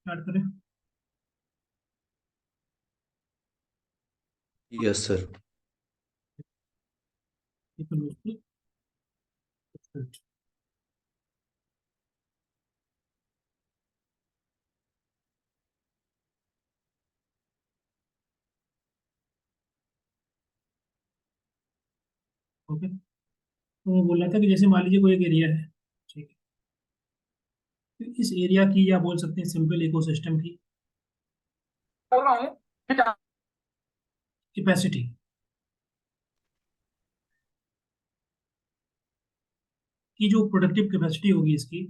Start करें। Yes sir. Economic okay. तो मैं बोल रहा था कि जैसे मान लीजिए कोई एक एरिया है, ठीक है। तो इस एरिया की या बोल सकते हैं सिंपल इकोसिस्टम की कर रहा हूँ। ठीक है। कैपेसिटी की जो प्रोडक्टिव कैपेसिटी होगी इसकी,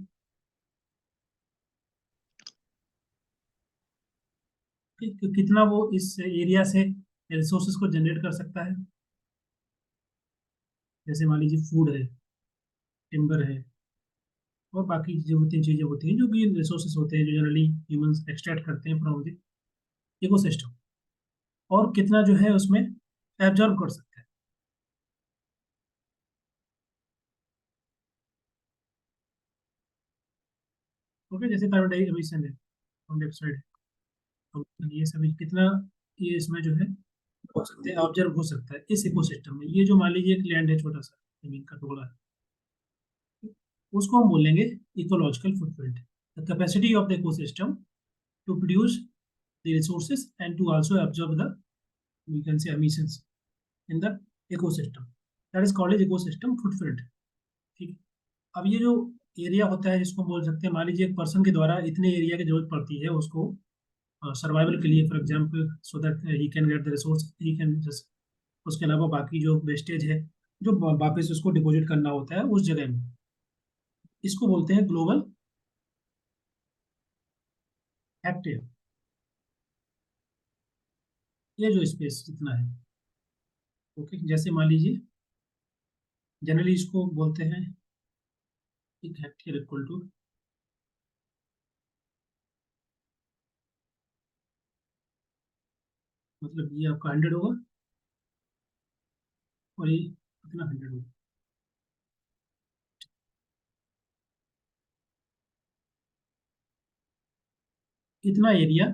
कि कितना वो इस एरिया से रिसोर्सेज को जनरेट कर सकता है। जैसे मान लीजिए फूड है, टिम्बर है, और बाकी जो होती चीजें होती हैं जो भी रिसोर्सेज होते हैं जो जनरली ह्यूमंस एक्सट्रैक्ट करते हैं फ्रॉम द इकोसिस्टम, और कितना जो है उसमें एब्जॉर्ब कर सकता है। ओके, जैसे कार्बन डाइऑक्साइड है, कार्बन डाइऑक्साइड है, तो ये सभी कितना ये इसमें जो है हो सकते हैं, ऑब्जर्व हो सकता है इस इकोसिस्टम में। ये जो मान लीजिए एक लैंड है, छोटा सा जमीन का टुकड़ा है, उसको हम बोलेंगे ecological footprint, the capacity of the ecosystem to produce the resources and to also observe the we can say emissions in the ecosystem, that is called as ecosystem footprint. ठीक है। अब ये जो एरिया होता है जिसको बोल सकते हैं, मान लीजिए एक पर्सन के द्वारा इतने एरिया की जरूरत पड़ती है उसको सर्वाइवल के लिए, for example, so that he can get the resource, he can just, उसके अलावा बाकी जो वेस्टेज है जो वापस उसको डिपॉजिट करना होता है उस जगह में, इसको बोलते हैं ग्लोबल हेक्टेयर। ये जो स्पेस जितना है, ओके, जैसे मान लीजिए जनरली इसको बोलते हैं एक हेक्टेयर इक्वल टू, मतलब ये आपका 100 होगा और ये कितना 100 होगा। इतना एरिया,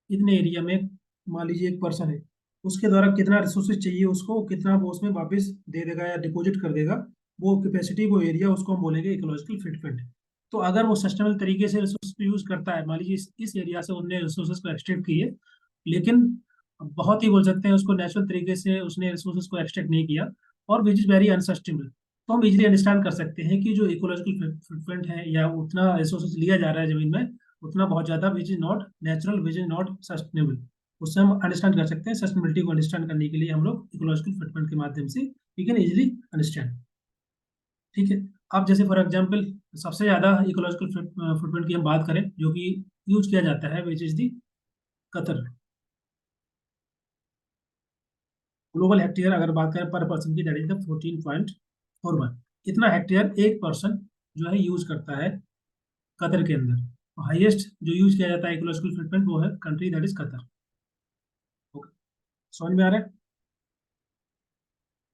इतने एरिया में मान लीजिए एक पर्सन है, उसके द्वारा कितना रिसोर्सेज चाहिए उसको, कितना वो उसमें वापस दे देगा या डिपॉजिट कर देगा, वो कैपेसिटी, वो एरिया, उसको हम बोलेंगे इकोलॉजिकल फुटप्रिंट। तो अगर वो सस्टेनेबल तरीके से रिसोर्स को यूज करता है, मान लीजिए इस एरिया से उन्होंने रिसोर्सेज को एक्सट्रैक्ट किए, लेकिन बहुत ही बोल सकते हैं उसको नेचुरल तरीके से उसने रिसोर्सेज को एक्सट्रैक्ट नहीं किया, और विच इज वेरी अनसस्टेनेबल, तो हम इजिली अंडरस्टैंड कर सकते हैं कि जो इकोलॉजिकल फुटप्रिंट है या उतना रिसोर्सेज लिया जा रहा है जमीन में, उतना बहुत ज्यादा which is not natural, which is not sustainable. उससे हम अंडरस्टैंड कर सकते हैं, सस्टेनेबिलिटी को अंडरस्टैंड करने के लिए हम लोग इकोलॉजिकल फुटप्रिंट के माध्यम से वी कैन इजिली अंडरस्टैंड। ठीक है। अब जैसे फॉर एग्जांपल सबसे ज्यादा इकोलॉजिकल फुटप्रिंट की हम बात करें जो कि यूज किया जाता है, which is the Qatar global hectare. अगर बात करें पर पर्सन की, दैट इज द 14.41, इतना हेक्टेयर एक पर्सन जो है यूज करता है कतर के अंदर। हाईएस्ट जो यूज किया जाता है इकोलॉजिकल फुटप्रिंट वो है country that is Qatar. Okay, समझ में आ रहा है।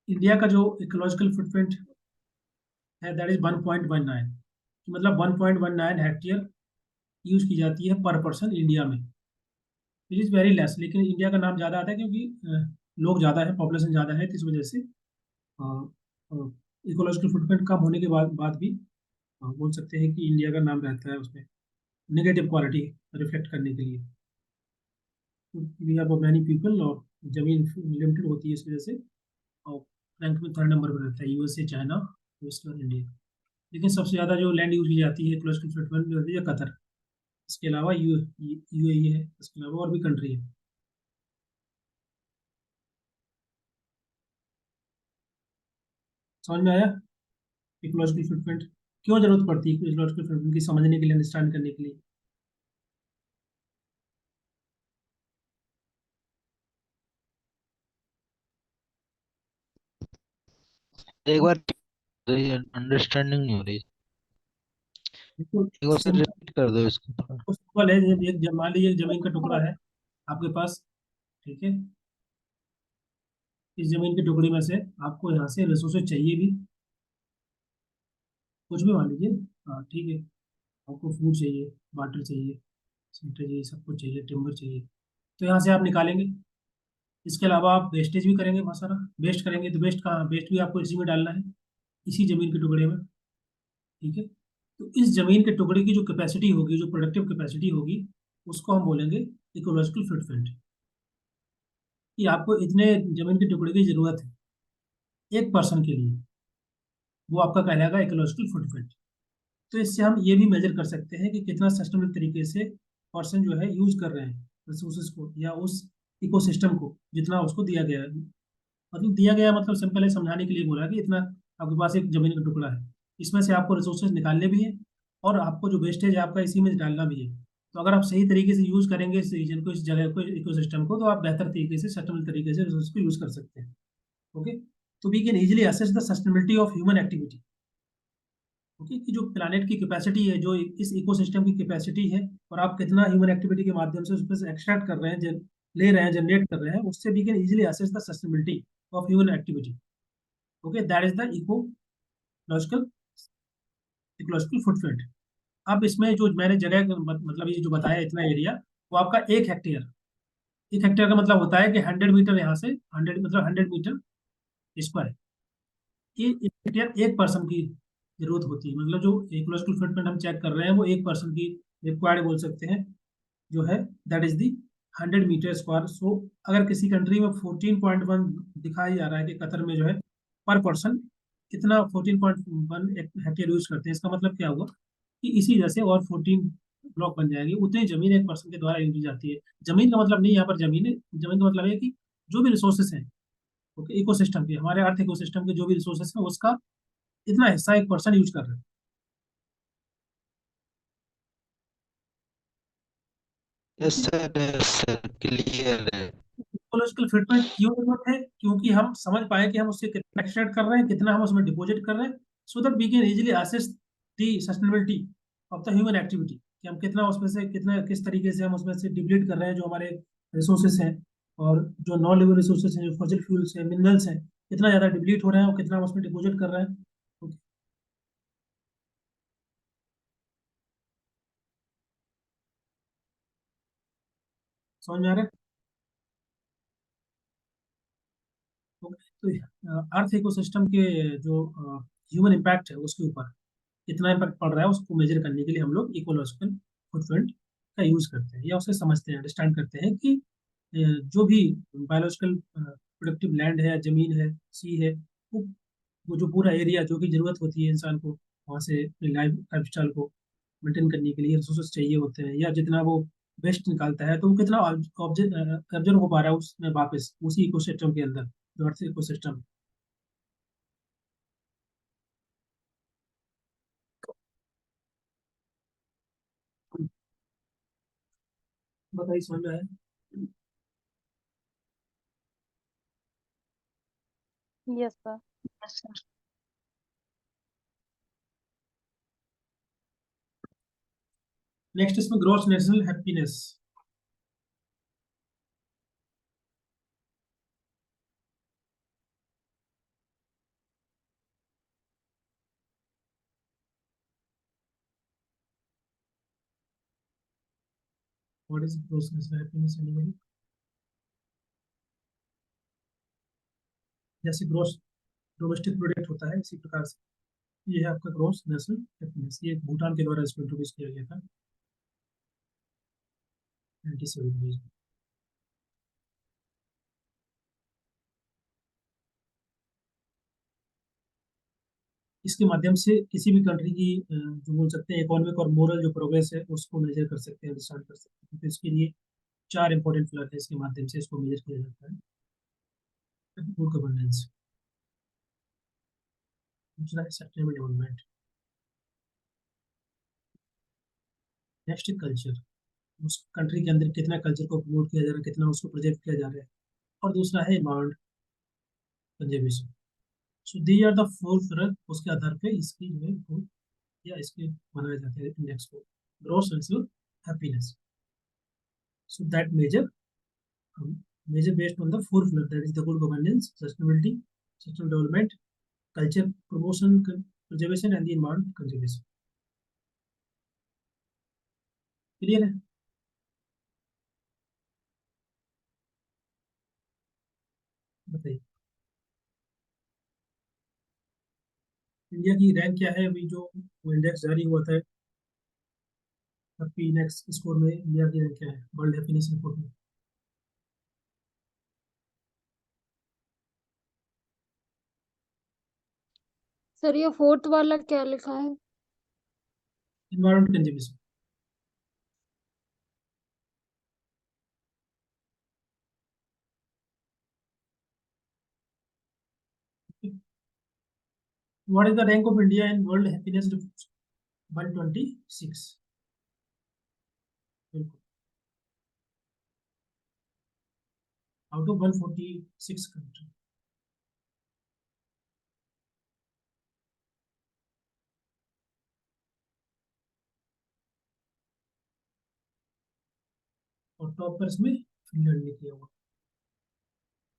इंडिया का जो इकोलॉजिकल फुटप्रिंट है दैट इज 1.19, मतलब 1.19 हेक्टेयर यूज की जाती है पर पर्सन इंडिया में। इट इज़ वेरी लेस, लेकिन इंडिया का नाम ज़्यादा आता है क्योंकि लोग ज़्यादा है, पॉपुलेशन ज़्यादा है, तो इस वजह से इकोलॉजिकल फुटप्रिंट कम होने के बाद भी बोल सकते हैं कि इंडिया का नाम रहता है उसमें, नेगेटिव क्वालिटी रिफ्लेक्ट करने के लिए। वी हैव मैनी पीपल, और जमीन लिमिटेड होती है इस वजह से, और रैंक में 3rd नंबर पर रहता है यूएसए, चाइना, वेस्ट और इंडिया। लेकिन सबसे ज़्यादा जो लैंड यूज की जाती है इकोलॉजिकल फुटप्रिंट में होती है कतर। इसके अलावा यूएई है, इसके अलावा और भी कंट्री है। समझ में आया इकोलॉजिकल फुटप्रिंट क्यों जरूरत पड़ती है, इकोलॉजिकल फुटप्रिंट की समझने के लिए, अंडरस्टैंड करने के लिए। एक बार अंडरस्टैंडिंग नहीं हो रही। एक बार फिर सिंपल रिपीट कर दो इसको थोड़ा। सिंपल है, जब मान लीजिए एक जमीन का टुकड़ा है आपके पास, ठीक है। इस जमीन के टुकड़े में से आपको यहाँ से रिसोर्सेज चाहिए भी, कुछ भी मान लीजिए, हाँ ठीक है, आपको फूड चाहिए, वाटर चाहिए, सीमेंट चाहिए, सब कुछ चाहिए, टिम्बर चाहिए, तो यहाँ से आप निकालेंगे। इसके अलावा आप वेस्टेज भी करेंगे, बहुत सारा वेस्ट करेंगे, तो वेस्ट कहाँ, वेस्ट भी आपको इसी में डालना है, इसी जमीन के टुकड़े में। ठीक है, तो इस जमीन के टुकड़े की जो कैपेसिटी होगी, जो प्रोडक्टिव कैपेसिटी होगी, उसको हम बोलेंगे इकोलॉजिकल फुटप्रिंट। कि आपको इतने जमीन के टुकड़े की जरूरत है एक पर्सन के लिए, वो आपका कहलाएगा इकोलॉजिकल फुटप्रिंट। तो इससे हम ये भी मेजर कर सकते हैं कि कितना सस्टेनेबल तरीके से पर्सन जो है यूज कर रहे हैं रिसोर्सेज को, या उस इकोसिस्टम को, जितना उसको दिया गया है। मतलब दिया गया मतलब सिंपल है, समझाने के लिए बोला कि इतना आपके पास एक जमीन का टुकड़ा है, इसमें से आपको रिसोर्सेज निकालने भी है, और आपको जो वेस्टेज है आपका इसी में डालना भी है। तो अगर आप सही तरीके से यूज करेंगे इस रीजन को, इस जगह को, इकोसिस्टम को, तो आप बेहतर तरीके से सस्टेनेबल तरीके से रिसोर्स को यूज कर सकते हैं। ओके, तो we can easily assess the sustainability of human activity. Okay, कि जो प्लानिट की कैपेसिटी है, जो इस इकोसिस्टम की कैपेसिटी है, और आप कितना ह्यूमन एक्टिविटी के माध्यम से उस पर एक्सट्रैक्ट कर रहे हैं, ले रहे हैं, जनरेट कर रहे हैं, उससे we can easily assess the sustainability of human activity. Okay, that is the ecological ecological footprint. अब इसमें जो मैंने जगह मतलब ये जो बताया इतना एरिया, वो आपका 1 हेक्टेयर। 1 हेक्टेयर का मतलब होता है कि 100 मीटर, यहाँ से 100 मतलब 100 मीटर स्क्वायर। ये 1 हेक्टेयर एक पर्सन की जरूरत होती है, मतलब जो इकोलॉजिकल फुटप्रिंट हम चेक कर रहे हैं वो एक पर्सन की रिक्वायर्ड बोल सकते हैं, जो है that is the 100 metre square. So अगर किसी कंट्री में 14.1 दिखाया जा रहा है कि कतर में जो है पर पर्सन कितना 14.1 हेक्टेयर यूज करते हैं, इसका मतलब क्या हुआ कि इसी जैसे और 14 ब्लॉक बन जाएंगे, उतनी जमीन एक पर्सन के द्वारा यूज की जाती है। जमीन का मतलब नहीं यहाँ पर जमीन है, जमीन का मतलब है कि जो भी रिसोर्सेस हैं, ओके, इकोसिस्टम के, हमारे अर्थ इकोसिस्टम के जो भी रिसोर्सेस हैं, उसका इतना हिस्सा एक पर्सन यूज कर रहा है। Yes okay, sir, yes sir, clear है। इकोलॉजिकल फिटमेंट क्यों जरूरत है, क्योंकि हम समझ पाए कि हम उससे कितना एक्सट्रैक्ट कर रहे हैं, कितना हम उसमें डिपॉजिट कर रहे हैं, so that we can easily assess the sustainability of the human activity, कि हम कितना उसमें से, कितना किस तरीके से हम उसमें से डिप्लीट कर रहे हैं जो हमारे रिसोर्सेस हैं, और जो नॉन लिविंग रिसोर्सेज हैं, जो फॉसिल फ्यूल्स हैं, मिनरल्स हैं, कितना ज़्यादा डिप्लीट हो रहे हैं और कितना हम उसमें डिपॉजिट कर रहे हैं। Okay, समझ में आ रहा है? Okay, तो अर्थ इकोसिस्टम के जो ह्यूमन इम्पैक्ट है उसके ऊपर कितना इम्पैक्ट पड़ रहा है, उसको मेजर करने के लिए हम लोग इकोलॉजिकल फुटप्रिंट का यूज करते हैं, या उसे समझते हैं, अंडरस्टैंड करते हैं कि जो भी बायोलॉजिकल प्रोडक्टिव लैंड है, जमीन है, सी है, वो वो जो पूरा एरिया जो कि जरूरत होती है इंसान को, वहाँ से अपनी लाइफ स्टाइल को मेंटेन करने के लिए रिसोर्सेज चाहिए होते हैं, या जितना वो वेस्ट निकालता है, तो वो कितना ऑब्जर्व हो पा रहा है उसमें वापस उसी इकोसिस्टम के अंदर, जो अर्थ इकोसिस्टम। बताइए, समझ में आया? Yes sir. नेक्स्ट इसमें gross national happiness. What is gross national happiness animal? जैसे ग्रॉस डोमेस्टिक प्रोडक्ट होता है, इसी प्रकार से ये है आपका ग्रॉस नेशनल हैप्पीनेस। ये भूटान के द्वारा इसको इंट्रोड्यूस किया गया था 97 में। इसके माध्यम से किसी भी कंट्री की जो बोल सकते हैं इकोनॉमिक और मोरल जो प्रोग्रेस है उसको मेजर कर सकते हैं, अंडरस्टैंड कर सकते हैं। तो इसके लिए 4 इंपॉर्टेंट पिलर है, इसके माध्यम से इसको मेजर किया जाता है। गुड गवर्नेंस, दूसरा है सस्टेनेबल डेवलपमेंट, नेक्स्ट कल्चर, उस कंट्री के अंदर कितना कल्चर को प्रमोट किया जा रहा है, कितना उसको प्रोजेक्ट किया जा रहा है, और दूसरा है environment conservation. So these are the 4 pillar, उसके आधार पे इसकी जो है वो, या इसके बनाए जाते हैं इंडेक्स को, growth sensible happiness. So that measure based on the 4 pillar, that is the good governance, sustainability, sustainable development, culture promotion, conservation and the environment conservation। Clear है? इंडिया की रैंक क्या है अभी जो इंडेक्स जारी हुआ था, पी नेक्स्ट स्कोर में इंडिया की रैंक क्या है वर्ल्ड हैप्पीनेस रिपोर्ट में? सर ये फोर्थ वाला क्या लिखा है? Environment conservation. What is the rank of India in world happiness report? 126। बिल्कुल, आउट ऑफ 146 कंट्री। और टॉप पर इसमें फिनलैंड ने किया हुआ।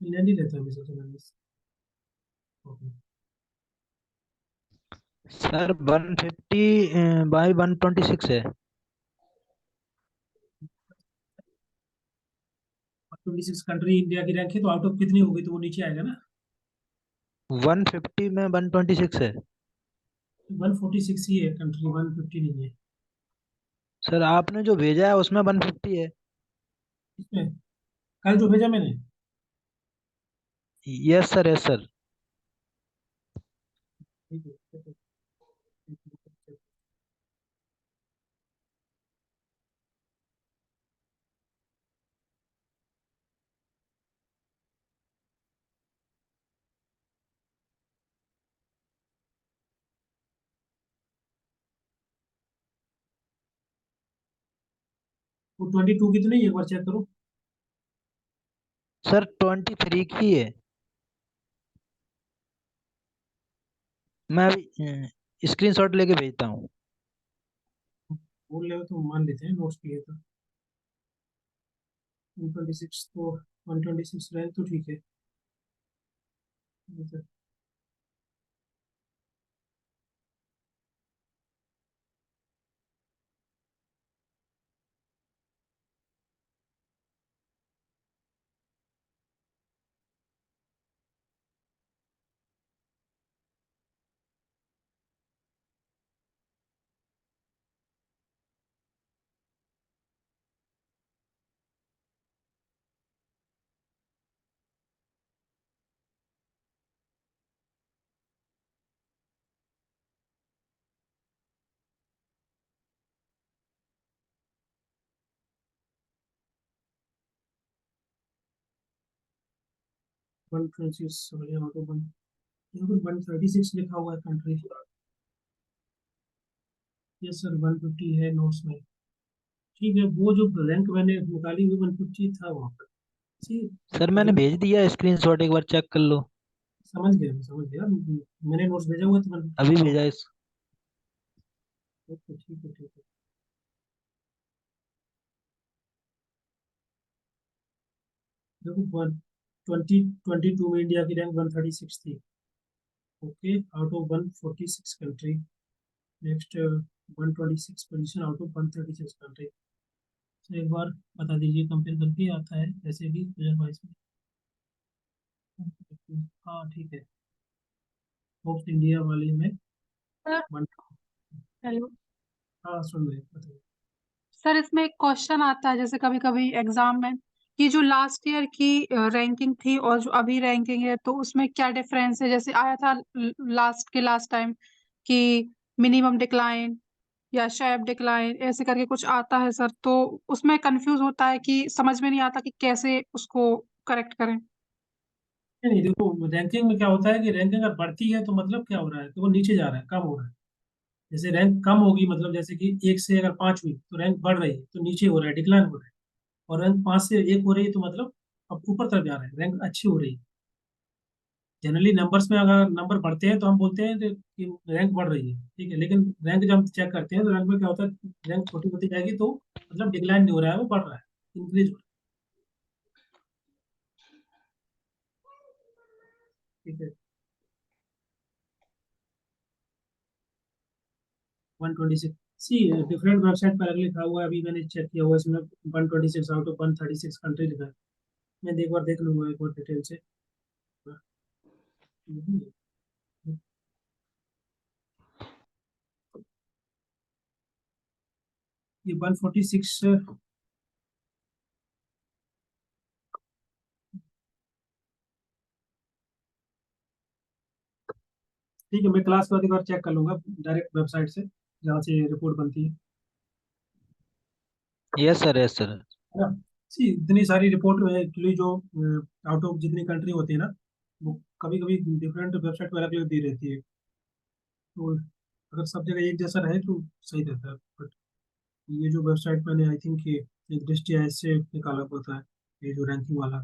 फिनलैंड ही रहता है हमेशा सबसे। ओके। सर 150 बाई 126 है। 126 कंट्री इंडिया की रैंक है, तो आउट ऑफ कितनी होगी तो वो नीचे आएगा ना। 150 में 126 है। 146 ही है कंट्री, 150 नहीं है सर आपने जो भेजा है उसमें 150 है। इसमें। कल जो भेजा मैंने। Yes sir, yes sir. ठीक है, ठीक है, ठीक है। वो 22 की तो नहीं है, एक बार चेक करो। सर 23 की है। मैं अभी स्क्रीनशॉट लेके भेजता हूँ। बोल रहे हो तो मान लेते हैं, नोट्स किए तो। 126 तो 126 रैंक तो ठीक है। 126 यहाँ तो यहाँ पर 136 लिखा हुआ है कंट्री। यस सर, 150 है नोट्स में। ठीक है, वो जो रैंक मैंने निकाली हुई 150 था वहाँ पर। जी। सर मैंने भेज दिया स्क्रीनशॉट, एक बार चेक कर लो। समझ गया, मैं समझ गया। मैंने नोट्स भेजा हुआ तो 150 अभी लिखा हुआ। भेजा इस। ओके, ठीक है, ठीक है। देखो, 2022 में इंडिया की रैंक 136 थी। Okay, out of 146 country. Next, 126 position out of 136 country. तो एक बार बता दीजिए, कंपेयर करके आता है ऐसे भी मेजर वाइज में। हाँ, ठीक है। होप्स इंडिया वाले में सर वन। हेलो। हाँ, सुन रहे हैं, बताइए। सर इसमें एक क्वेश्चन आता है जैसे कभी कभी एग्जाम में कि जो लास्ट ईयर की रैंकिंग थी और जो अभी रैंकिंग है तो उसमें क्या डिफरेंस है, जैसे आया था लास्ट के लास्ट टाइम कि मिनिमम डिक्लाइन या शेप डिक्लाइन ऐसे करके कुछ आता है सर, तो उसमें कंफ्यूज होता है कि समझ में नहीं आता कि कैसे उसको करेक्ट करें। नहीं नहीं, देखो रैंकिंग में क्या होता है कि रैंकिंग अगर बढ़ती है तो मतलब क्या हो रहा है कि वो नीचे जा रहा है, कम हो रहा है। जैसे रैंक कम होगी, मतलब जैसे कि 1 से अगर 5 हुई तो रैंक बढ़ रही है, तो नीचे हो रहा है, डिक्लाइन हो रहा है। और रैंक 5 से 1 हो रही है तो मतलब अब ऊपर तरफ जा रहा है, रैंक अच्छी हो रही है। जनरली नंबर्स में अगर नंबर बढ़ते हैं तो हम बोलते हैं कि रैंक बढ़ रही है, ठीक है। लेकिन रैंक जब हम चेक करते हैं तो रैंक में क्या होता है, रैंक छोटी होती जाएगी तो मतलब डिक्लाइन नहीं हो रहा है, वो बढ़ रहा है, इंक्रीज हो रहा है, ठीक है। 126 सी डिफरेंट वेबसाइट पर अलग लिखा हुआ है, अभी मैंने चेक किया हुआ है, इसमें 126 आउट ऑफ 136 कंट्री लिखा है। मैं एक बार देख लूंगा एक बार डिटेल से। ये 146 ठीक है, मैं क्लास के बाद एक बार चेक कर लूंगा डायरेक्ट वेबसाइट से जहाँ से रिपोर्ट बनती है यस सर, यस सर। है ना। सी इतनी सारी रिपोर्ट में एक्चुअली जो आउट ऑफ जितनी कंट्री होती है ना, वो कभी कभी डिफरेंट वेबसाइट पर अलग अलग दी रहती है। तो अगर सब जगह एक जैसा रहे तो सही रहता है, बट ये जो वेबसाइट मैंने आई थिंक ये एक दृष्टि से निकाला होता है, ये जो रैंकिंग वाला,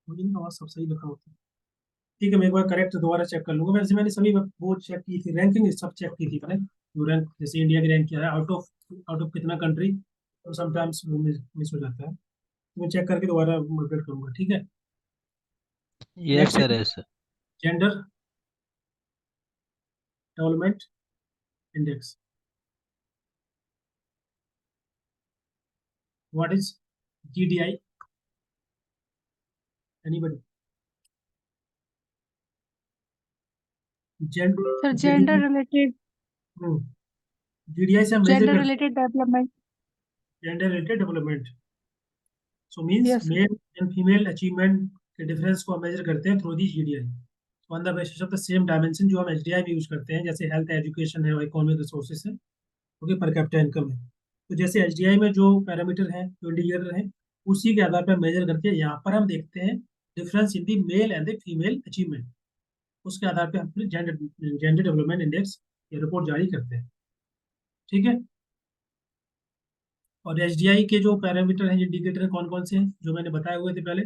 मुझे नहीं आवाज सब सही लिखा होता है। ठीक है, मैं एक बार करेक्ट दोबारा चेक कर लूंगा। वैसे मैंने सभी वो चेक की थी, रैंकिंग सब चेक की थी मैंने। जो रैंक जैसे इंडिया की रैंक क्या है आउट ऑफ कितना कंट्री, तो समटाइम्स वो मिस हो जाता है, तो मैं चेक करके दोबारा अपडेट करूंगा। ठीक है। यस नेक्स्ट है sir, yes sir. Gender development index. What is GDI? Anybody? Sir GDI, GDI से हम मेजर जेंडर करते रिलेटेड डेवलपमेंट। हैं gender related development. So means yes. Male and female achievement के डिफरेंस को हम मेजर करते हैं through the GDI on the basis of the same dimension जो हम HDI में यूज करते हैं, जैसे हेल्थ एजुकेशन है और इकोनॉमिक रिसोर्सेज है, ओके, पर कैपिटा इनकम है। तो जैसे HDI में जो पैरामीटर है, जो इंडिकेटर है, उसी के आधार पर मेजर करके यहाँ पर हम देखते हैं difference in the male and the female achievement. उसके आधार पर हम फिर जेंडर जेंडर डेवलपमेंट इंडेक्स ये रिपोर्ट जारी करते हैं। ठीक है। और HDI के जो पैरामीटर हैं, इंडिकेटर कौन कौन से हैं जो मैंने बताए हुए थे पहले?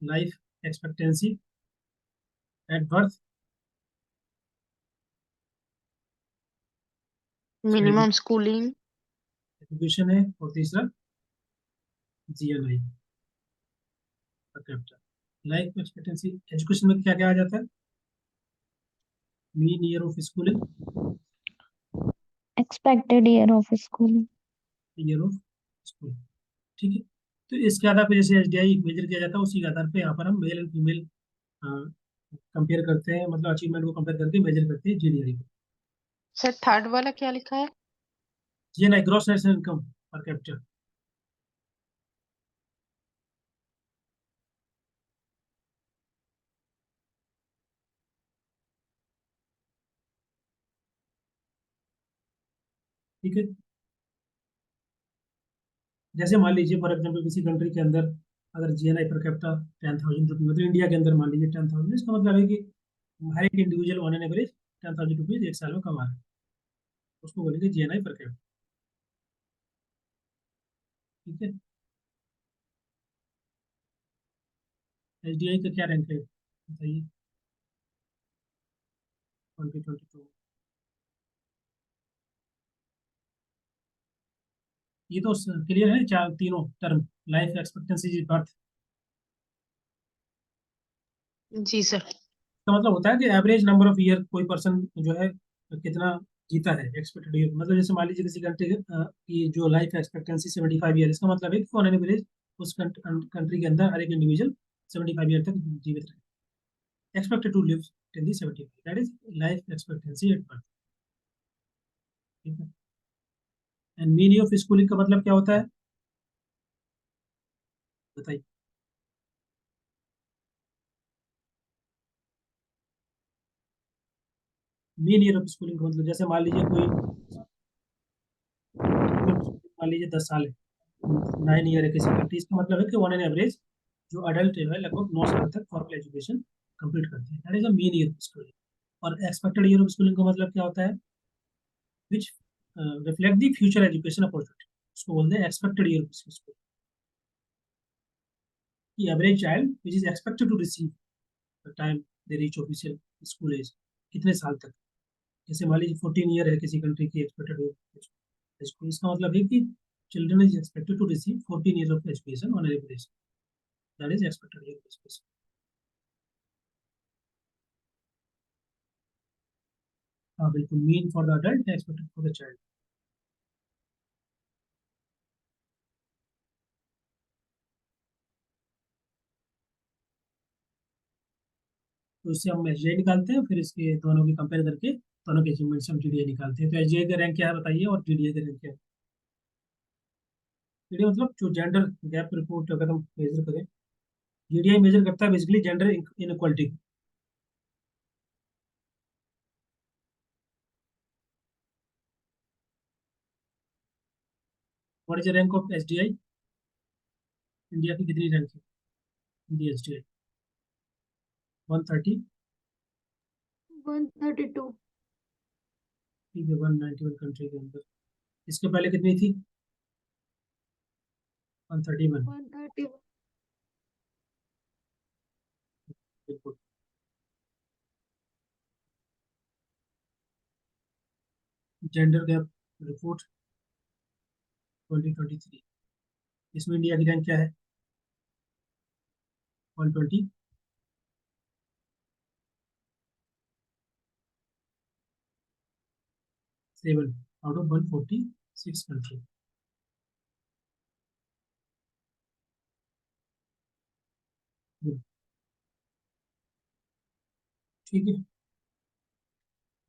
Life expectancy at birth, minimum schooling. Education है, और तीसरा GNI per capita. Life expectancy education में क्या क्या आ जाता है? Mean year of schooling, expected year of schooling. Year of schooling. ठीक है। तो इसके आधार पर जैसे HDI मेजर किया जाता है, उसी के आधार पर यहाँ पर हम मेल एंड फीमेल कंपेयर करते हैं, मतलब अचीवमेंट को कंपेयर करके मेजर करते हैं GDI को। सर थर्ड वाला क्या लिखा है? GNI gross national income per capita. ठीक है। जैसे मान लीजिए फॉर एग्जाम्पल किसी कंट्री के अंदर अगर GNI पर कैपिटा 10,000 रुपीज, मतलब इंडिया के अंदर मान लीजिए 10,000, इसका मतलब है कि हर एक individual on an average 10,000 rupees एक साल में कमा रहे हैं, उसको बोलेंगे GNI पर कैपिटा। ठीक है। HDI का क्या रैंक है बताइए? 2022। ये तो क्लियर है, चार तीनों टर्म, लाइफ एक्सपेक्टेंसी बर्थ। जी सर। इसका मतलब होता है कि एवरेज नंबर ऑफ ईयर कोई पर्सन जो है कितना जीता है, एक्सपेक्टेड ईयर। मतलब जैसे मान लीजिए किसी कंट्री की जो लाइफ एक्सपेक्टेंसी 75 ईयर, इसका मतलब है कि ऑन एन एवरेज उस कंट्री के अंदर हर एक इंडिविजुअल 75 ईयर तक जीवित रहे, expected to live till the 75, that is life expectancy at birth. ठीक है। एंड मीन ऑफ स्कूलिंग का मतलब क्या होता है बताइए? मीन ईयर ऑफ स्कूलिंग का मतलब जैसे मान लीजिए कोई मान लीजिए 10 साल है, 9 ईयर है किसी कंट्री, इसका मतलब है कि ऑन एन एवरेज जो अडल्ट है लगभग 9 साल तक फॉर्मल एजुकेशन कंप्लीट करते हैं, that is a mean year of schooling. और एक्सपेक्टेड ईयर ऑफ स्कूलिंग का मतलब क्या होता है? Which reflect the future education opportunity, उसको बोलते हैं expected year of schooling. The average child which is expected to receive the time they reach official school age, कितने साल तक? जैसे मान लीजिए 14 ईयर है किसी कंट्री की एक्सपेक्टेड एजुकेशन, इसका मतलब है कि children is expected to receive 14 year of education on average, that is expected year of education. हाँ बिल्कुल, mean for the adult, expected for the child. तो इससे हम एच निकालते हैं, फिर इसके दोनों की कंपेयर करके दोनों के अचीवमेंट से हम जीडीए निकालते हैं। तो एसडीए का रैंक क्या है बताइए, और जीडीए का रैंक क्या है? जीडीए मतलब जो जेंडर गैप रिपोर्ट अगर हम मेजर करें, जीडीए मेजर करता है basically gender inequality. What is the rank of SDI? India की कितनी रैंक है इंडिया एसडीआई? 130। 132। ठीक है, 191 कंट्री के अंदर। इसके पहले कितनी थी? 131। 131। बिल्कुल। जेंडर गैप रिपोर्ट 2023, इसमें इंडिया की रैंक क्या है? 127 आउट ऑफ 146 कंट्री। ठीक है,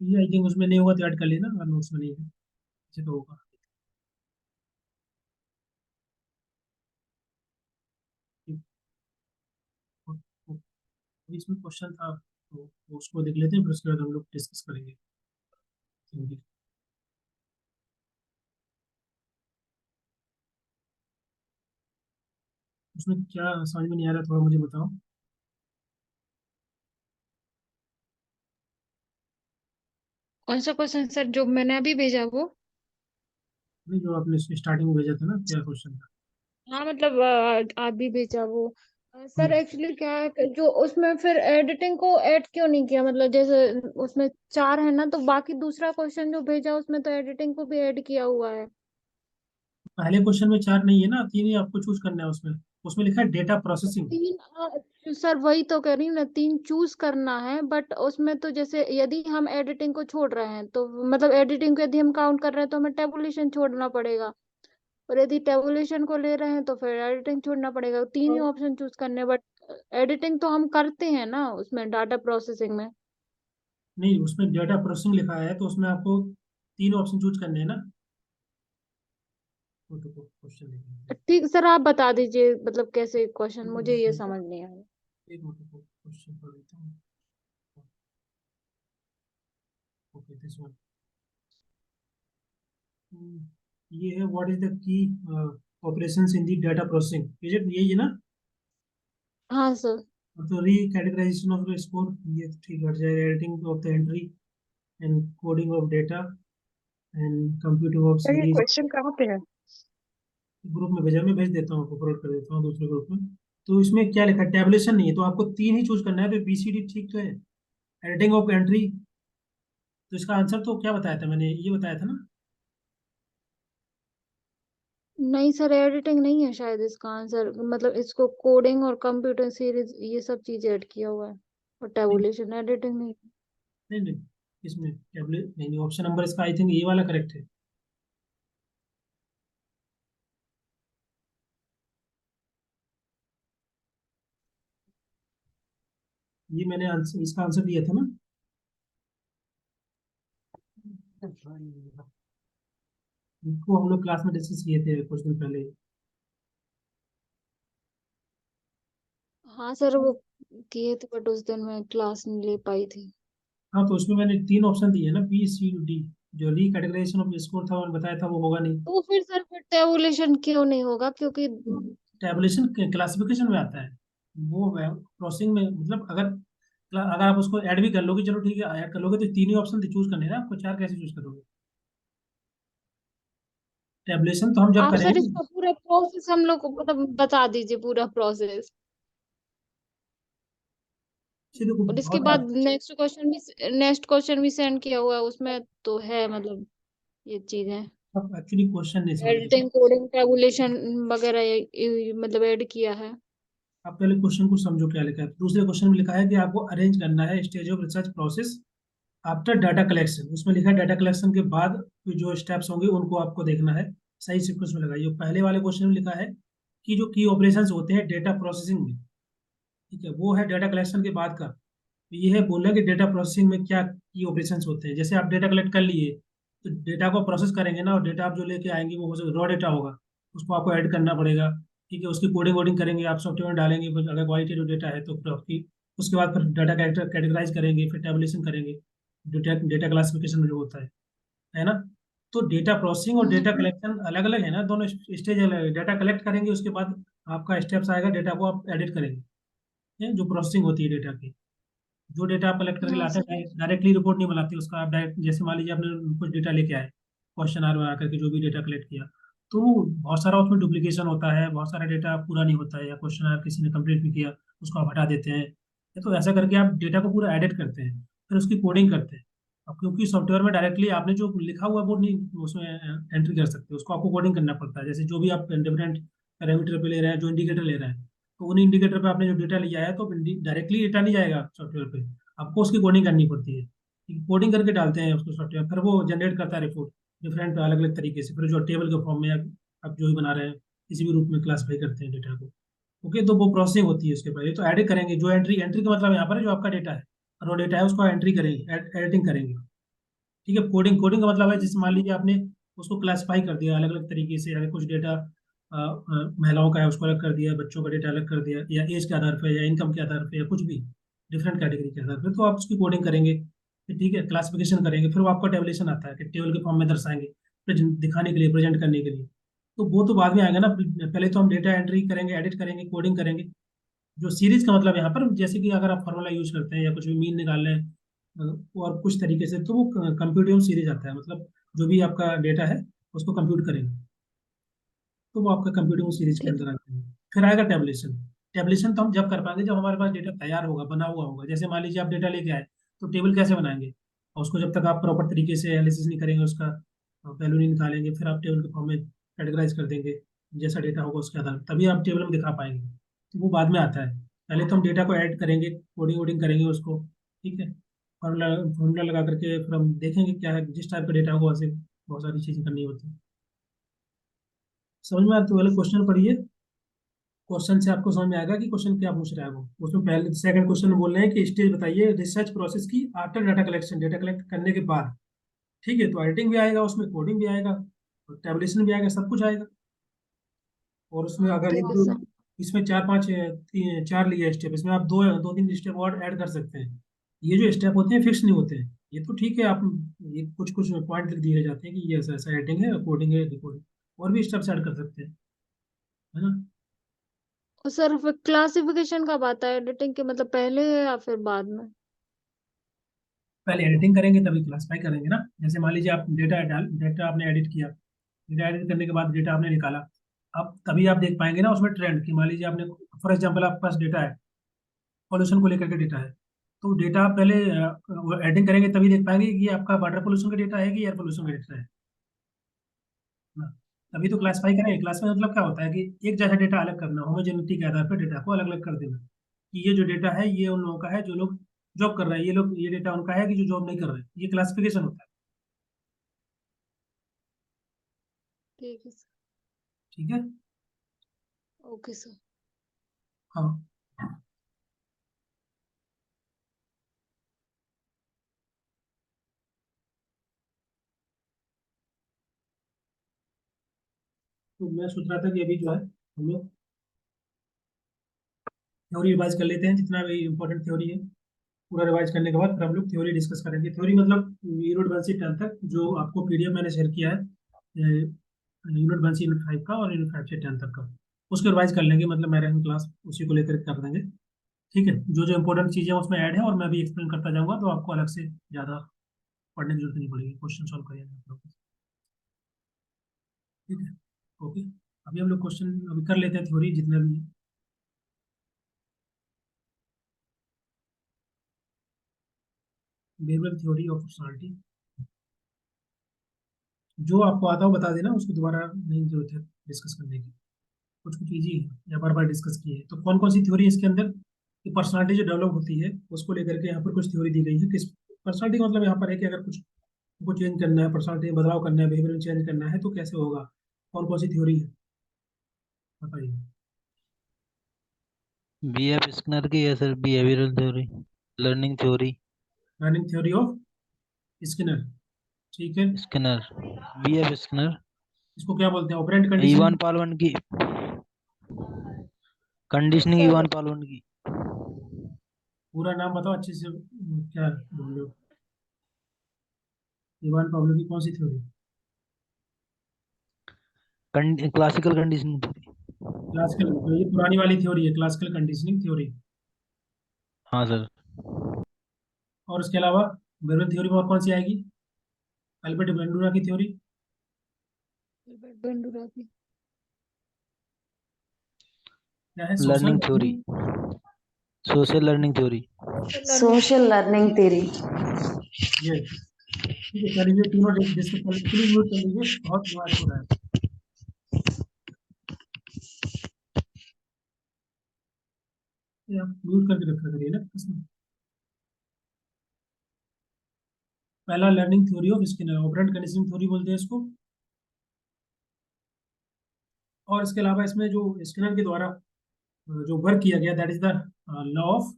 ये आई थिंक उसमें नहीं होगा तो ऐड कर लेना, अगर नोट्स में नहीं है ऐसे तो होगा। ठीक। और- और अभी इसमें क्वेश्चन था तो उसको देख लेते हैं, फिर उसके बाद हम लोग डिस्कस करेंगे हिंदी। उसमें क्या समझ में नहीं आ रहा, थोड़ा मुझे बताओ। कौन सा क्वेश्चन सर जो मैंने अभी भेजा वो? नहीं, जो आपने स्टार्टिंग में भेजा था ना, क्या क्वेश्चन था? हाँ मतलब आप भी भेजा वो। सर हम्म, एक्चुअली क्या है कि जो उसमें फिर एडिटिंग को ऐड क्यों नहीं किया, मतलब जैसे उसमें चार है ना, तो बाकी दूसरा क्वेश्चन जो भेजा उसमें तो एडिटिंग को भी ऐड किया हुआ है। पहले क्वेश्चन में 4 नहीं है ना, 3 ही आपको चूज करना है उसमें। उसमें लिखा है डेटा प्रोसेसिंग। सर वही तो कह रही हूँ ना, तीन चूज करना है, बट उसमें तो जैसे यदि हम एडिटिंग को छोड़ रहे हैं तो मतलब एडिटिंग को यदि हम काउंट कर रहे हैं तो हमें टेबुलेशन छोड़ना पड़ेगा, और यदि टेबुलेशन को ले रहे हैं तो फिर एडिटिंग छोड़ना पड़ेगा। तीन ही ऑप्शन चूज करने, बट एडिटिंग तो हम करते हैं ना उसमें डाटा प्रोसेसिंग में। नहीं, उसमें डेटा प्रोसेसिंग लिखा है तो उसमें आपको 3 ऑप्शन चूज करने हैं ना। तो क्वेश्चन लिखेंगे। ठीक सर, आप बता दीजिए मतलब कैसे क्वेश्चन, मुझे ये एक समझ नहीं आया। मिनट को क्वेश्चन पढ़ लेता हूँ। Okay, this one. ये है, what is the key operations in the data processing, is it यही है ना? हाँ सर। और तो री कैटेगराइजेशन ऑफ द स्कोर, ये ठीक हट जाएगा। Editing of the entry and coding of data and computing of sir ये सीरीज। क्वेश्चन कहाँ पे है? ग्रुप में भेजा, मैं भेज देता हूँ आपको, फॉरवर्ड कर देता हूँ दूसरे ग्रुप में। तो इसमें क्या लिखा है? टैबुलेशन नहीं है, तो आपको 3 ही चूज करना है। तो बीसीडी ठीक तो है। एडिटिंग ऑफ एंट्री, तो इसका आंसर तो क्या बताया था मैंने, ये बताया था ना। नहीं सर, एडिटिंग नहीं है शायद इसका आंसर, मतलब इसको कोडिंग और कंप्यूटर सीरीज ये सब चीज ऐड किया हुआ है, और नहीं टेबुलेशन एडिटिंग नहीं। नहीं नहीं, इसमें टैबलेट नहीं, ऑप्शन नंबर इसका आई थिंक ये वाला करेक्ट है। ये मैंने आंसर, इसका आंसर दिया था ना। इसको हम लोग क्लास में डिस्कस किए थे कुछ दिन पहले। हाँ सर वो किए थे, बट उस दिन मैं क्लास नहीं ले पाई थी। हाँ, तो उसमें मैंने 3 ऑप्शन दिए ना, बी सी डी। जो री कैटेगराइजेशन ऑफ स्कोर था मैंने बताया था, वो होगा नहीं। तो फिर सर फिर टेबुलेशन क्यों नहीं होगा, क्योंकि टैबुलेशन क्लासिफिकेशन में आता है। वो प्रोसेसिंग में, मतलब अगर आप उसको ऐड भी कर लोगे, चलो ठीक है ऐड कर लोगे, तो 3 ही ऑप्शन चूज करने हैं ना आपको, 4 कैसे चूज करोगे? टैबुलेशन तो हम जब आप सर करेंगे। इसका पूरा प्रोसेस हम लोग को मतलब बता दीजिए, पूरा प्रोसेस। देखो और इसके बहुत। बाद नेक्स्ट क्वेश्चन भी सेंड किया हुआ है, उसमें तो है मतलब ये चीजें, आप एक्चुअली क्वेश्चन नहीं समझ रहे। एडिटिंग कोडिंग टेबुलेशन वगैरह मतलब ऐड किया है। आप पहले क्वेश्चन को समझो क्या लिखा है। दूसरे क्वेश्चन में लिखा है कि आपको अरेंज करना है stage of research process after data collection. उसमें लिखा है डाटा कलेक्शन के बाद जो स्टेप्स होंगे उनको आपको देखना है, सही सीक्वेंस में लगाइए। पहले वाले क्वेश्चन में लिखा है कि जो की ऑपरेशंस होते हैं डेटा प्रोसेसिंग में, ठीक है, वो है डाटा कलेक्शन के बाद का। ये है बोलना कि डेटा प्रोसेसिंग में क्या की ऑपरेशंस होते हैं। जैसे आप डेटा कलेक्ट कर लिए, तो डेटा को प्रोसेस करेंगे ना, और डेटा आप जो लेके आएंगे वो रॉ डेटा होगा, उसको आपको ऐड करना पड़ेगा। ठीक है, उसकी कोडिंग वोडिंग करेंगे, आप सॉफ्टवेयर में डालेंगे, फिर अगर क्वालिटेटिव डेटा है तो फिर आपकी उसके बाद फिर डाटा कैटेगराइज करेंगे, फिर टेबुलेशन करेंगे, डेटा डेटा क्लासिफिकेशन में जो होता है ना। तो डेटा प्रोसेसिंग और डेटा हम्म। कलेक्शन अलग अलग है ना, दोनों स्टेज अलग है। डेटा कलेक्ट करेंगे, उसके बाद आपका स्टेप्स आएगा, डेटा को आप एडिट करेंगे, ये जो प्रोसेसिंग होती है डेटा की। जो डेटा आप कलेक्ट करके हाँ लाते सर। हैं डायरेक्टली रिपोर्ट नहीं बनाते उसका, आप डायरेक्ट जैसे मान लीजिए आपने कुछ डेटा लेके आए, क्वेश्चन आर बना करके जो भी डेटा कलेक्ट किया, तो बहुत सारा उसमें डुप्लीकेशन होता है, बहुत सारा डेटा पूरा नहीं होता है, या क्वेश्चन आर किसी ने कंप्लीट भी किया उसको आप हटा देते हैं। तो ऐसा करके आप डेटा को पूरा एडिट करते हैं, फिर उसकी कोडिंग करते हैं। अब क्योंकि सॉफ्टवेयर में डायरेक्टली आपने जो लिखा हुआ है वो नहीं उसमें एंट्री कर सकते, उसको आपको कोडिंग करना पड़ता है। जैसे जो भी आप डिफरेंट पैरामीटर पे ले रहे हैं, जो इंडिकेटर ले रहे हैं, तो उन इंडिकेटर पे आपने जो डेटा लिया है, तो डायरेक्टली डेटा नहीं जाएगा सॉफ्टवेयर पे, आपको उसकी कोडिंग करनी पड़ती है। कोडिंग करके डालते हैं उसको सॉफ्टवेयर, फिर वो जनरेट करता है रिपोर्ट डिफरेंट अलग अलग तरीके से, फिर जो टेबल के फॉर्म में आप जो भी बना रहे हैं, किसी भी रूप में क्लासीफाई करते हैं डेटा को। ओके, तो वो प्रोसेसिंग होती है उसके पहले, तो एडिट करेंगे। जो एंट्री एंट्री का मतलब यहाँ पर है जो आपका डेटा है, रो डेटा है, उसको एंट्री करेंगे, एडिटिंग करेंगे। ठीक है, कोडिंग कोडिंग का मतलब है जैसे मान लीजिए आपने उसको क्लासिफाई कर दिया अलग अलग तरीके से, अगर कुछ डेटा महिलाओं का है उसको अलग कर दिया, बच्चों का डेटा अलग कर दिया, या एज के आधार पर, या इनकम के आधार पर, या कुछ भी डिफरेंट कैटेगरी के आधार पर, तो आप उसकी कोडिंग करेंगे। फिर ठीक है, क्लासिफिकेशन करेंगे, फिर वो आपका टेबलेशन आता है कि टेबल के फॉर्म में दर्शाएंगे, दिखाने के लिए, प्रेजेंट करने के लिए। तो वो तो बाद में आएगा ना, पहले तो हम डेटा एंट्री करेंगे, एडिट करेंगे, कोडिंग करेंगे। जो सीरीज का मतलब यहाँ पर जैसे कि अगर आप फार्मूला यूज करते हैं या कुछ भी मीन निकाल रहे हैं, और कुछ तरीके से, तो वो कंप्यूटिंग सीरीज आता है, मतलब जो भी आपका डेटा है उसको कंप्यूट करेंगे, तो वो आपका कंप्यूटिंग सीरीज के ठीक। अंदर आता है। फिर आएगा टेबलेशन। टेबलेशन तो हम जब कर पाएंगे जब हमारे पास डेटा तैयार होगा, बना हुआ होगा। जैसे मान लीजिए आप डेटा लेके आए, तो टेबल कैसे बनाएंगे, और उसको जब तक आप प्रॉपर तरीके से एनालिसिस नहीं करेंगे, उसका वैल्यू नहीं निकालेंगे, फिर आप टेबल के फॉर्म में कैटेगराइज कर देंगे जैसा डेटा होगा उसके आधार पर, तभी आप टेबल में दिखा पाएंगे। तो वो बाद में आता है। पहले तो हम डेटा को ऐड करेंगे, कोडिंग वोडिंग करेंगे उसको। ठीक है, फॉर्मूला फॉर्मूला लगा करके फिर हम देखेंगे क्या है, जिस टाइप का डेटा होगा वैसे बहुत सारी चीजें करनी होती है। समझ में आता, तो पहले क्वेश्चन पढ़िए, क्वेश्चन से आपको समझ में आएगा कि क्वेश्चन क्या पूछ रहा है वो। उसमें पहले सेकंड क्वेश्चन में बोल रहे हैं कि स्टेज बताइए रिसर्च प्रोसेस की after data collection, data collect करने के बाद। ठीक है, तो एडिटिंग भी आएगा उसमें, कोडिंग भी आएगा, और टेबलेशन भी आएगा, सब कुछ आएगा। और उसमें अगर ठीक एक है दो, सर। इसमें चार पांच चार लिए स्टेप, इसमें आप दो दो तीन स्टेप और ऐड कर सकते हैं। ये जो स्टेप होते हैं फिक्स नहीं होते हैं, ये तो ठीक है आप, ये कुछ कुछ पॉइंट लिख दिए जाते हैं कि ये ऐसा ऐसा एडिटिंग है, कोडिंग है, रिकॉर्डिंग, और भी स्टेप्स ऐड कर सकते हैं, है ना। और सर फिर क्लासिफिकेशन कब आता है एडिटिंग के, मतलब पहले या फिर बाद में? पहले एडिटिंग करेंगे तभी क्लासिफाई करेंगे ना। जैसे मान लीजिए आप डेटा आपने एडिट किया, डेटा एडिट करने के बाद डेटा आपने निकाला, अब तभी आप देख पाएंगे ना उसमें ट्रेंड, कि मान लीजिए आपने, फॉर एग्जांपल आपके पास डेटा है, पॉल्यूशन को लेकर के डेटा है, तो डेटा आप पहले एडिटिंग करेंगे तभी देख पाएंगे कि ये आपका वाटर पोल्यूशन का डेटा है कि एयर पोल्यूशन का डेटा है ना। तभी तो क्लासिफाई करेंगे। क्लासिफाई मतलब क्या होता है कि एक जैसा डेटा अलग करना, होमोजेनिटी के आधार पर डेटा को अलग अलग कर देना, कि ये जो डेटा है ये उन लोगों का है जो लोग जॉब कर रहे हैं, ये लोग ये डेटा उनका है कि जो जॉब नहीं कर रहे हैं, ये क्लासिफिकेशन होता है। ठीक है सर। ठीक है। Okay sir. हाँ, तो मैं सोच रहा था कि अभी जो है हम लोग थ्योरी रिवाइज कर लेते हैं, जितना भी इंपॉर्टेंट थ्योरी है पूरा रिवाइज करने के बाद फिर हम लोग थ्योरी डिस्कस करेंगे। थ्योरी मतलब यूनिट 1 से 10 तक जो आपको पीडीएफ मैंने शेयर किया है, यूनिट 1 से यूनिट 5 का, और यूनिट 5 से 10 तक का, उसको रिवाइज कर लेंगे, मतलब मैं रहेंगे क्लास उसी को लेकर कर देंगे। ठीक है, जो जो इंपॉर्टेंट चीज़ें हैं उसमें ऐड है, और मैं भी एक्सप्लेन करता जाऊंगा, तो आपको अलग से ज़्यादा पढ़ने की जरूरत नहीं पड़ेगी, क्वेश्चन सॉल्व करेंगे आप लोग। ठीक है, ओके। अभी हम लोग क्वेश्चन अभी कर लेते हैं, थ्योरी जितने भी हैं। बिहेवियरल थ्योरी ऑफ पर्सनालिटी, जो आपको आता हो बता देना, उसको दोबारा नहीं जरूरत है डिस्कस करने की, कुछ कुछ इजी है या बार बार डिस्कस की है। तो कौन कौन सी थ्योरी है इसके अंदर, कि पर्सनालिटी जो डेवलप होती है उसको लेकर के यहाँ पर कुछ थ्योरी दी गई है। किस पर्सनालिटी का मतलब यहाँ पर है कि अगर कुछ को चेंज करना है, पर्सनालिटी में बदलाव करना है, बिहेवियर चेंज करना है, तो कैसे होगा, कौन कौन सी थ्योरी है बताइए। बीएफ स्किनर की है sir, behavioural theory. Learning theory, learning theory of Skinner, ठीक है। Skinner, BF Skinner. इसको क्या बोलते हैं? Operant conditioning. इवान पालवन की कंडीशनिंग, सर इवान पालवन की। पूरा नाम बताओ अच्छे से, क्या बोल रहे हो? इवान पाब्लो की कौन सी theory? Classical conditioning theory. Classical, तो ये पुरानी वाली थ्योरी है, क्लासिकल कंडीशनिंग थ्योरी। हाँ सर। और उसके अलावा बेरवेल थ्योरी में और कौन सी आएगी? अल्बर्ट बेंडूरा की थ्योरी। अल्बर्ट बेंडूरा की क्या है? Social learning theory, social learning theory. Social learning theory. ये ठीक है, चलिए तीनों डिस्कस कर लीजिए, प्लीज म्यूट कर लीजिए, बहुत आवाज हो रहा है। ये आप म्यूट करके रखा करिए ना इसमें। पहला learning theory of Skinner, operand conditioning theory बोलते हैं इसको। और इसके अलावा इसमें जो स्किनर के द्वारा जो वर्क किया गया, that is the law of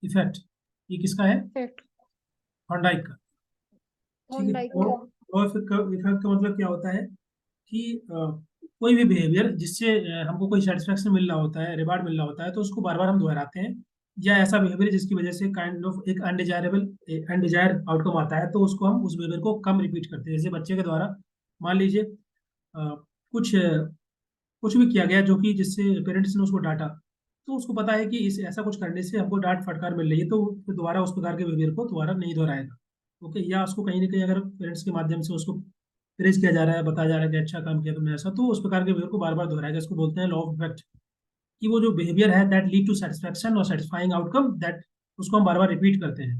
effect. ये किसका है? इफेक्ट थॉर्नडाइक का। ठीक है। थॉर्नडाइक लॉ का। ऑफ इफेक्ट का मतलब क्या होता है कि कोई भी बिहेवियर जिससे हमको कोई सेटिस्फेक्शन मिल रहा होता है, रिवार्ड मिल रहा होता है, तो उसको बार बार हम दोहराते हैं। या ऐसा बिहेवियर जिसकी वजह से काइंड ऑफ एक अनडिजायर्ड आउटकम आता है, तो उसको हम उस बिहेवियर को कम रिपीट करते हैं। जैसे बच्चे के द्वारा मान लीजिए कुछ कुछ भी किया गया जो कि जिससे पेरेंट्स ने उसको डांटा, तो उसको पता है कि इस ऐसा कुछ करने से हमको डांट फटकार मिल रही है, तो फिर दोबारा उस प्रकार के बिहेवियर को दोबारा नहीं दोहराएगा। ओके। या उसको कहीं ना कहीं अगर पेरेंट्स के माध्यम से उसको प्रेज किया जा रहा है, बताया जा रहा है कि अच्छा काम किया तुमने ऐसा, तो उस प्रकार के बिहेवियर को बार बार दोहराएगा। इसको बोलते हैं लॉ ऑफ इफेक्ट। कि वो जो बिहेवियर है दैट लीड टू सेटिस्फैक्शन और सेटिस्फाइंग आउटकम, दैट उसको हम बार बार रिपीट करते हैं।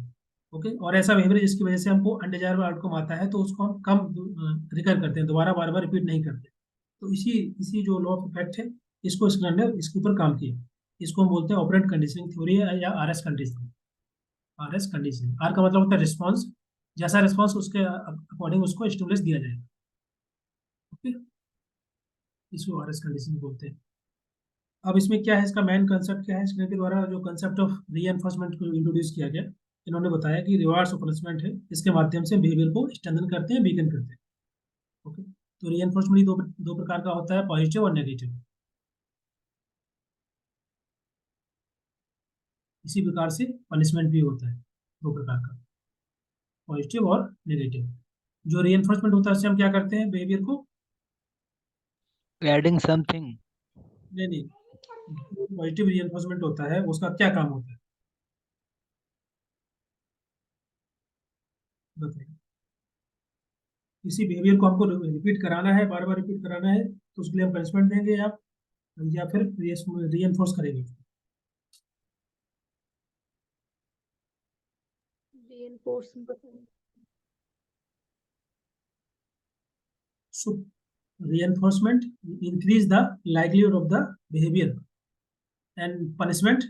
ओके। और ऐसा बिहेवियर जिसकी वजह से हमको अनडिजायरेबल आउटकम आता है, तो उसको हम कम रिकर करते हैं, दोबारा बार बार रिपीट नहीं करते। तो इसी इसी जो लॉ ऑफ इफेक्ट है, इसको स्किनर ने इसके ऊपर काम किया। इसको हम बोलते हैं ऑपरेंट कंडीशनिंग थ्योरी या RS conditioning. RS conditioning, R का मतलब होता है रिस्पॉन्स, जैसा रिस्पॉन्स उसके अकॉर्डिंग उसको स्टिमुलस दिया जाएगा। ओके। इसको आरएस कंडीशनिंग बोलते हैं। अब इसमें क्या है, इसका मेन कंसेप्ट क्या है? स्किनर के द्वारा जो कंसेप्ट ऑफ रीएनफोर्समेंट को इंट्रोड्यूस किया गया, इन्होंने बताया कि रिवार्ड्स और पनिशमेंट है, इसके माध्यम से बिहेवियर को स्ट्रेंथन करते हैं, वीकन करते हैं। ओके। तो रीएनफोर्समेंट दो प्रकार का होता है, पॉजिटिव और नेगेटिव। इसी प्रकार से पनिशमेंट भी होता है, दो प्रकार का, पॉजिटिव और नेगेटिव। जो रीएनफोर्समेंट होता है उससे हम क्या करते हैं बिहेवियर को? Adding something. नहीं नहीं, पॉजिटिव रीएनफोर्समेंट होता है, उसका क्या काम होता है बताइए? किसी बिहेवियर को हमको रिपीट कराना है, बार बार रिपीट कराना है, तो उसके लिए हम पनिशमेंट देंगे या फिर रीएनफोर्स करेंगे। reinforcement So reinforcement increase the likelihood of the behavior, and punishment,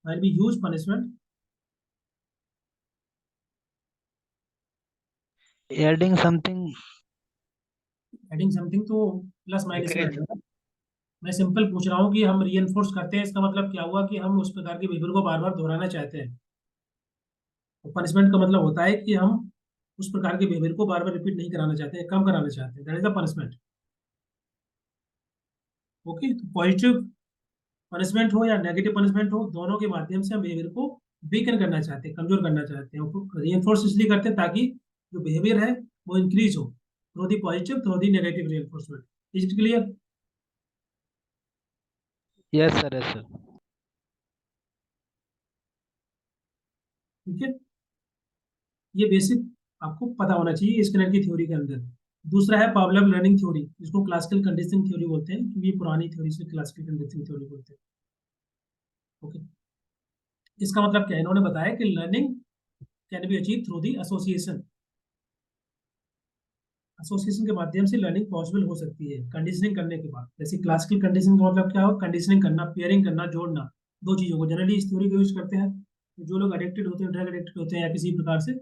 while we use punishment, adding something. adding something तो प्लस माइनस में आएगा। मैं सिंपल पूछ रहा हूँ कि हम रीएनफोर्स करते हैं, इसका मतलब क्या हुआ कि हम उस प्रकार के बिहेवियर को बार बार दोहराना चाहते हैं। और पनिशमेंट का मतलब होता है कि हम उस प्रकार के बिहेवियर को बार बार रिपीट नहीं कराना चाहते हैं, कम कराना चाहते हैं, that is the punishment. Okay. तो पॉजिटिव पनिशमेंट हो या नेगेटिव पनिशमेंट हो, दोनों के माध्यम से हम बिहेवियर को वीकन करना चाहते हैं, कमजोर करना चाहते हैं। रीएनफोर्स इसलिए करते हैं ताकि जो बिहेवियर है वो इंक्रीज हो, through the positive through the negative reinforcement. Is it clear? Yes sir, yes sir. ठीक है। ये बेसिक आपको पता होना चाहिए स्किनर की थ्योरी के अंदर। दूसरा है पावलोव लर्निंग थ्योरी, जिसको क्लासिकल कंडीशनिंग थ्योरी बोलते हैं, क्योंकि ये पुरानी थ्योरी से क्लासिकल कंडीशनिंग थ्योरी बोलते हैं। ओके। इसका मतलब क्या है? इन्होंने बताया कि learning can be achieve through the association. Association के माध्यम से लर्निंग पॉसिबल हो सकती है कंडीशनिंग करने के बाद। जैसे क्लासिकल कंडीशनिंग का मतलब क्या हो? कंडीशनिंग करना, पेयरिंग करना, जोड़ना, दो चीजों को जनरली इस थ्योरी को यूज करते हैं। जो लोग एडिक्टेड होते हैं, ड्रग एडिक्टेड होते हैं या किसी प्रकार से,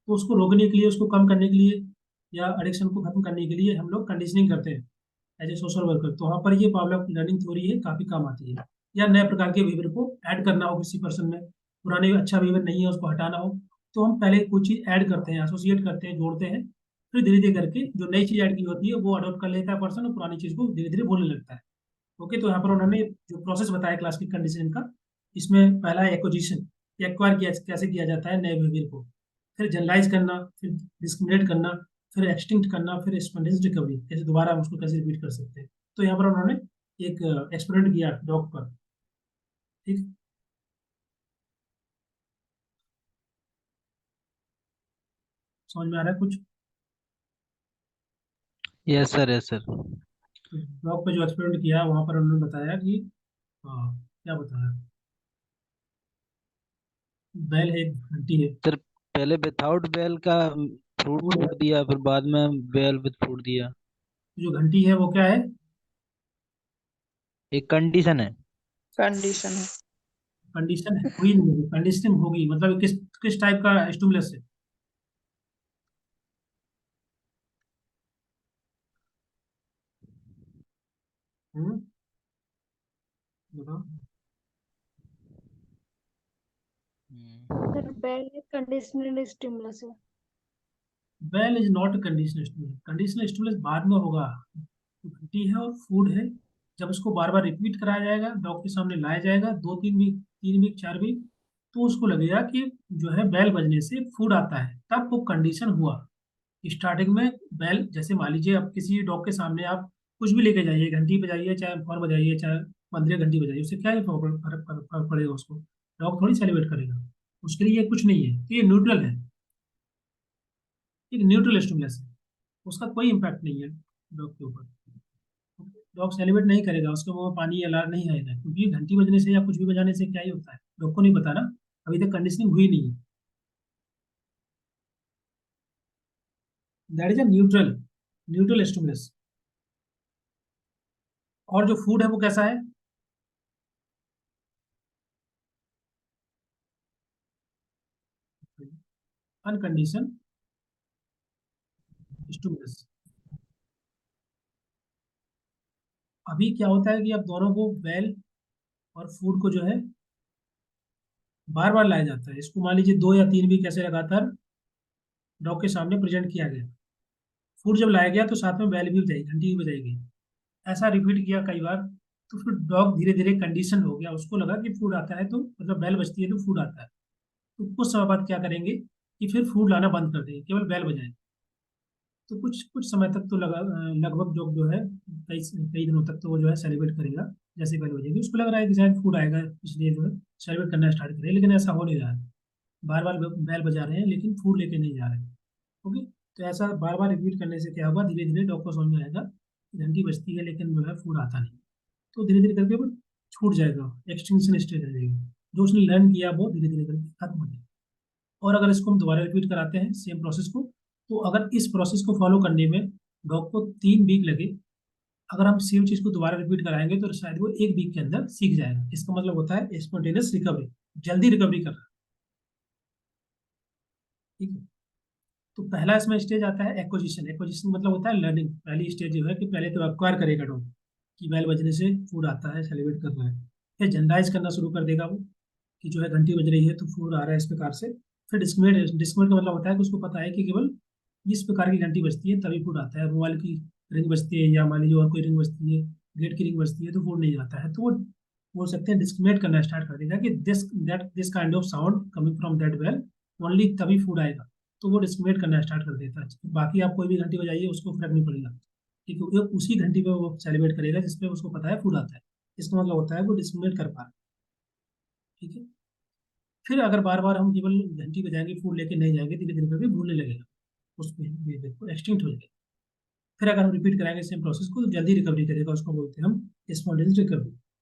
तो उसको रोकने के लिए, उसको कम करने के लिए या एडिक्शन को खत्म करने के लिए हम लोग कंडीशनिंग करते हैं एज ए सोशल वर्कर। तो वहाँ पर ये पावलोव लर्निंग थ्योरी है, काफी काम आती है। या नए प्रकार के बिहेवियर को ऐड करना हो किसी पर्सन में, पुराने अच्छा बिहेवियर नहीं है उसको हटाना हो, तो हम पहले कुछ चीज ऐड करते हैं, एसोसिएट करते हैं, जोड़ते हैं, फिर धीरे धीरे करके जो नई चीज ऐड की होती है वो अडॉप्ट कर लेता है पर्सन और पुरानी चीज को धीरे धीरे भूलने लगता है। ओके, तो यहाँ पर उन्होंने जो प्रोसेस बताया क्लास की कंडीशनिंग का, इसमें पहला एक्विजिशन, एक्वायर किया कैसे किया जाता है नए बिहेवियर को, फिर जनरलाइज करना, फिर डिस्क्रिमिनेट करना, फिर एक्सटिंक्ट करना, फिर स्पॉन्टेनियस रिकवरी, कैसे दोबारा हम उसको कैसे रिपीट कर सकते हैं। तो यहाँ पर उन्होंने एक एक्सपेरिमेंट किया डॉग पर। ठीक, समझ में आ रहा है कुछ? Yes sir, yes sir. Dog पे जो एक्सपेरिमेंट किया वहां पर उन्होंने बताया कि क्या बताया, बैल है, एक घंटी है, सर पहले विदाउट बेल का फ्रूट फूड है, फ्रूट दिया, फिर बाद में बेल विद फ्रूट दिया। जो घंटी है वो क्या है? एक कंडीशन है। कंडीशन है। कंडीशन है, हुई नहीं होगी, कंडीशनिंग होगी, मतलब किस किस टाइप का स्टिमुलस है? हम्म, बताओ। सर बेल एक कंडीशनल स्टिमुलस है। Bell is not conditional stimulus, conditional stimulus बाद में होगा। घंटी है और फूड है, जब उसको बार बार रिपीट कराया जाएगा, डॉग के सामने लाया जाएगा 2-3 वीक, 3 वीक, 4 वीक, तो उसको लगेगा कि जो है बैल बजने से फूड आता है, तब वो कंडीशन हुआ। स्टार्टिंग में बैल, जैसे मान लीजिए आप किसी डॉग के सामने आप कुछ भी लेके जाइए, घंटी बजाइए चाहे फॉर बजाइए चाहे मंदिर घंटी बजाइए, उससे क्या ही फर्क पड़ेगा उसको? डॉग थोड़ी सेलिब्रेट करेगा, उसके लिए ये कुछ नहीं है, तो ये न्यूट्रल है, एक न्यूट्रल स्टिमुलस है, उसका कोई इम्पैक्ट नहीं है डॉग के ऊपर। डॉग सेलिब्रेट नहीं करेगा, उसके मुंह में पानी या लार नहीं आएगा, क्योंकि घंटी बजने से या कुछ भी बजाने से क्या ही होता है डॉग को नहीं पता ना, अभी तक कंडीशनिंग हुई नहीं है। That is a neutral, neutral stimulus. और जो फूड है वो कैसा है? अनकंडीशन स्टिमुलस। अभी क्या होता है कि अब दोनों को, बैल और फूड को जो है बार बार लाया जाता है, इसको मान लीजिए 2 या 3 वीक ऐसे लगातार डॉग के सामने प्रेजेंट किया गया, फूड जब लाया गया तो साथ में बैल भी बजाई, घंटी भी बजाई गई, ऐसा रिपीट किया कई बार, तो फिर डॉग धीरे धीरे कंडीशन हो गया, उसको लगा कि फूड आता है, तो मतलब बैल बजती है तो फूड आता है, तो कुछ समय बाद क्या करेंगे कि फिर फूड लाना बंद कर देंगे, केवल बैल बजाएंगे। तो कुछ कुछ समय तक तो लगभग जो है कई कई दिनों तक तो वो जो है सेलिब्रेट करेगा, जैसे बैल बजेगी उसको लग रहा है कि शायद फूड आएगा, इसलिए जो है सेलिब्रेट करना स्टार्ट करें, लेकिन ऐसा हो नहीं रहा है, बार बार बैल बजा रहे हैं लेकिन फूड लेके नहीं जा रहे हैं। ओके, तो ऐसा बार बार रिपीट करने से क्या होगा, धीरे धीरे डॉग को समझ में आएगा कि घंटी बजती है लेकिन जो है फूड आता नहीं, तो धीरे धीरे करके वो छूट जाएगा, एक्सटिंक्शन स्टेज आ जाएगी, जो उसने लर्न किया वो धीरे धीरे करके खत्म हो जाएगा। और अगर इसको हम दोबारा रिपीट कराते हैं सेम प्रोसेस को, तो अगर इस प्रोसेस को फॉलो करने में डॉग को 3 वीक लगे, अगर हम सेम चीज को दोबारा रिपीट कराएंगे तो शायद वो 1 वीक के अंदर सीख जाएगा। इसका मतलब होता है स्पॉन्टेनियस रिकवरी, जल्दी रिकवरी कर रहा है। ठीक है, तो पहला इसमें स्टेज आता है एक्विजिशन। एक्विजिशन मतलब होता है लर्निंग, पहली स्टेज जो है कि पहले तो एक्वायर करेगा डॉग कि बैल बजने से फूड आता है, सेलिब्रेट कर रहा है, फिर जनरलाइज करना शुरू कर देगा वो कि जो है घंटी बज रही है तो फूड आ रहा है इस प्रकार से। फिर डिस्क्रिमिनेट, डिस्क्रिमिनेट का मतलब होता है कि उसको पता है कि केवल इस प्रकार की घंटी बजती है तभी फूड आता है, मोबाइल की रिंग बजती है या मान लीजिए और कोई रिंग बजती है, गेट की रिंग बजती है तो फूड नहीं आता है, तो वो बोल सकते हैं डिस्क्रिमिनेट करना स्टार्ट कर देगा कि this kind of sound coming from that bell, only तभी फूड आएगा, तो वो डिस्क्रिमिनेट करना स्टार्ट कर देता है। बाकी आप कोई भी घंटी बजाइए उसको फर्क नहीं पड़ेगा, क्योंकि वो उसी घंटी पे वो सेलिब्रेट करेगा जिसपे उसको पता है फूड आता है। इसका मतलब होता है वो डिस्क्रिमिनेट कर पा रहा है। ठीक है, फिर अगर बार बार हम केवल घंटी बजाएंगे फूड लेके नहीं जाएंगे, धीरे धीरे करके भूलने लगेगा, उसमें एक्सटिंक्ट हो जाएगा। फिर अगर हम रिपीट कराएंगे सेम प्रोसेस को तो जल्दी रिकवरी करेगा, उसको बोलते हैं हम स्पॉन्टेनियस रिकवरी।